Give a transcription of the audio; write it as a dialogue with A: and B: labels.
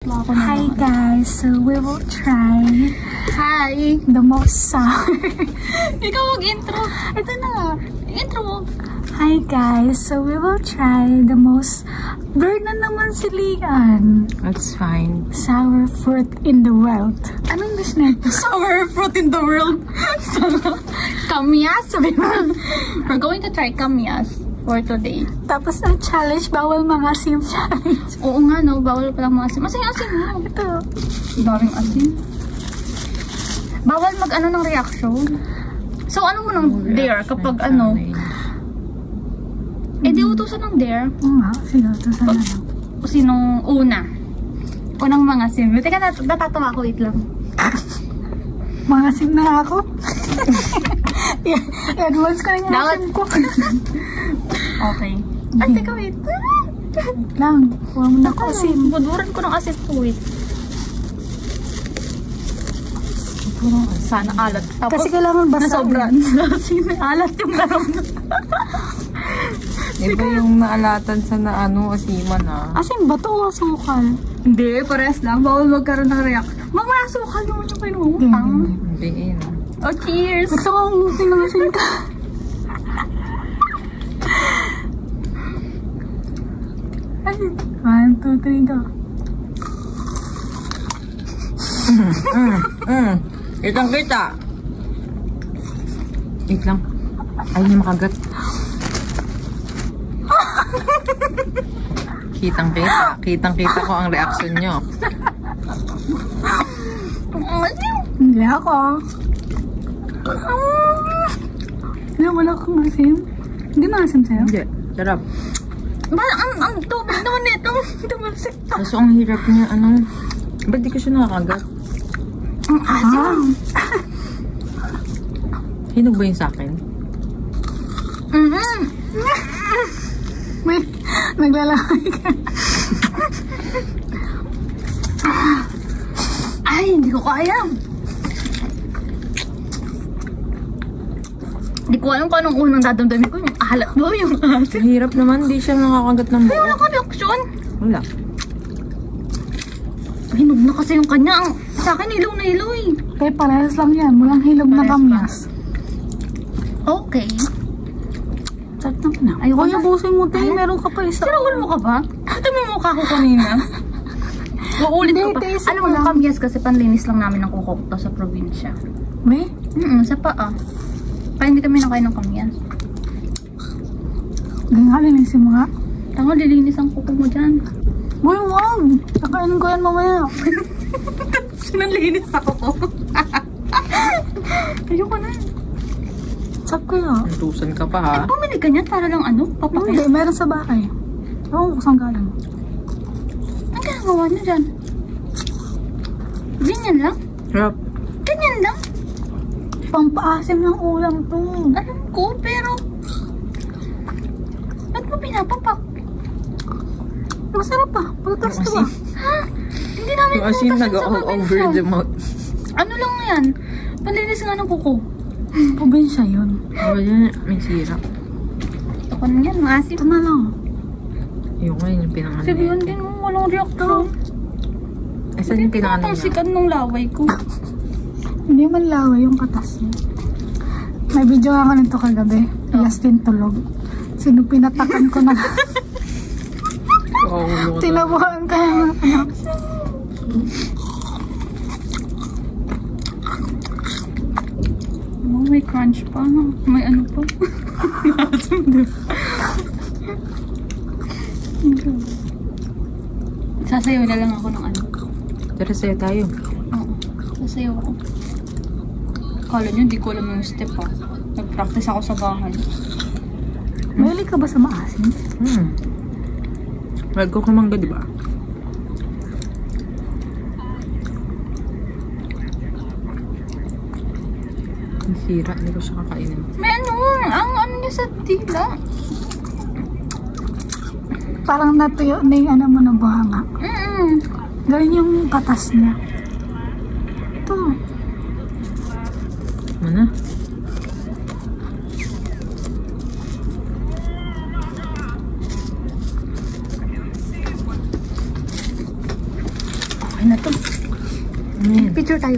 A: Hi guys, so we will try the most sour.
B: Ikaw mag-intro.
A: Ito na.
B: Intro mo.
A: Hi guys, so we will try the most bird na naman si Lian.
B: That's fine.
A: Sour fruit in the world. Anong English na ito?
B: Sour fruit in the world. Kamyas, sabi mo. We're going to try kamyas for today.
A: Tapos ang challenge, bawal mga sim challenge.
B: Oo nga no, bawal palang mga asin. Masaya asin mo.
A: Ito.
B: Daming asin. Bawal mag-ano ng reaction. So ano mo ng dare kapag ano? Eh di utusan ng dare.
A: Oo nga, sino ito sana lang.
B: O sinong una? Unang mga sim. Teka, natatawa ko, wait lang.
A: Mga sim na ako. I-advance ko na yung
B: Dapat.
A: sim ko.
B: Okay. Ay, teka, wait.
A: Wait lang. Huwag mo na ko sim.
B: Buduran ko ng assist ko, wait. Sana alat. Tapos,
A: Kasi kailangan basahin.
B: nasobran. Alat yung laram.
C: Iba yung naalatan sa na ano, asiman ah.
A: Asin ba ito o asukal?
B: Hindi, pares lang. Bawal magkaroon ng react. Mamasukal naman yung pinumutang.
C: Hindi yun.
B: Oh, cheers!
A: Gusto ko umusin ng asin ka. Ay, 1, 2, 3, go.
C: Kitang kita. Wait lang. Ay, hindi makagat. Kitang kita. Kitang kita ko ang reaction nyo.
A: Hindi ako. Hindi, wala akong asin. Hindi maasim sa'yo?
C: Hindi. Sarap.
B: Ba, ang tubig naman nito. Tumalsik pa.
C: Kaso ang hirap niya, ano. Ba't di ko siya nakakagat?
B: Ang asim.
C: Hinog ba yun sa akin?
A: Wait, naglalakay ka.
B: Ay, hindi ko kaya. Hindi ko alam kung anong unang dadamdamin ko. Yung alat mo, yung asim.
C: Ang hirap naman. Di siya nakakagat ng
B: Ay, wala
C: buo.
B: ka reaction.
C: Wala.
B: Hinog na kasi yung kanya. Sa akin, ilaw na ilaw eh.
A: Kaya parehas lang yan. Walang hilog na
B: Parehas
A: kamyas.
B: Okay.
A: Sarap naman na.
B: Ayoko
A: Kuya,
B: na.
A: busin mo tayo. Meron ka pa isa.
B: Sinawal mo ka ba? Ito mo yung mukha ko kanina. Uulit ko pa.
A: taste
B: Alam
A: mo
B: mo,
A: lang.
B: kamyas kasi panlinis lang namin ng kuko ko sa probinsya.
A: May?
B: Sa paa. Kaya hindi kami nakain ng kamyas.
A: Ganyan, linisin mo nga.
B: Tango, lilinis ang kuko mo dyan.
A: Boy, wag! Nakainin ko yan mamaya.
B: Sinalinis ako ko. Ayoko na.
A: Sarap kaya.
C: Tusan ka pa ha.
B: Bumili ka niyan para lang ano?
A: Hindi,
B: Papakit.
A: meron sa bahay. Oo, kusang galing.
B: Ang ginagawa niyo dyan? Ganyan lang?
C: Sarap.
B: Ganyan lang?
A: Pampaasim ng ulam to.
B: Alam ko, pero... Ba't mo pinapapak?
A: Masarap pa. Pagkakas ka ba?
B: Ha? Hindi namin
C: Yung asin
B: pinapasan sa
C: nag-over
B: probinsya.
C: the mouth.
B: Ano lang yan? Panlinis nga ng kuko.
A: Probinsya yun.
C: Ano yan? May sira.
B: Ako na yan, maasim.
A: Ito na lang.
C: Yung ngayon yung pinangalan.
B: Sige, yun din mo. Walang reaction.
C: Eh, saan yung pinangalan
B: Ang
C: niya?
B: sikat nung laway ko.
A: Hindi man laway yung katas niya. May video nga ako nito kagabi. Justin tulog. Sino pinatakan ko na.
C: Oo, yung
A: Tinabuhan ka na.
B: Oh, may crunch pa. May ano pa. Maasim din. Sasayaw na lang ako ng ano.
C: Tara sa'yo tayo.
B: Oo. Sasayaw ako. Kala nyo, hindi ko alam yung step ha. Nag-practice ako sa bahay.
A: Mahilig ka ba sa maasim?
C: Wag ko kumangga, di ba? Ang sira. Hindi ko siya kakainin.
B: May ano, ang ano niya sa tila.
A: Parang natuyo na yung ano mo na buhanga. Ganyan yung katas niya. Ito.
C: Ano?
A: Okay na to.
C: Ano yan?
A: Picture tayo.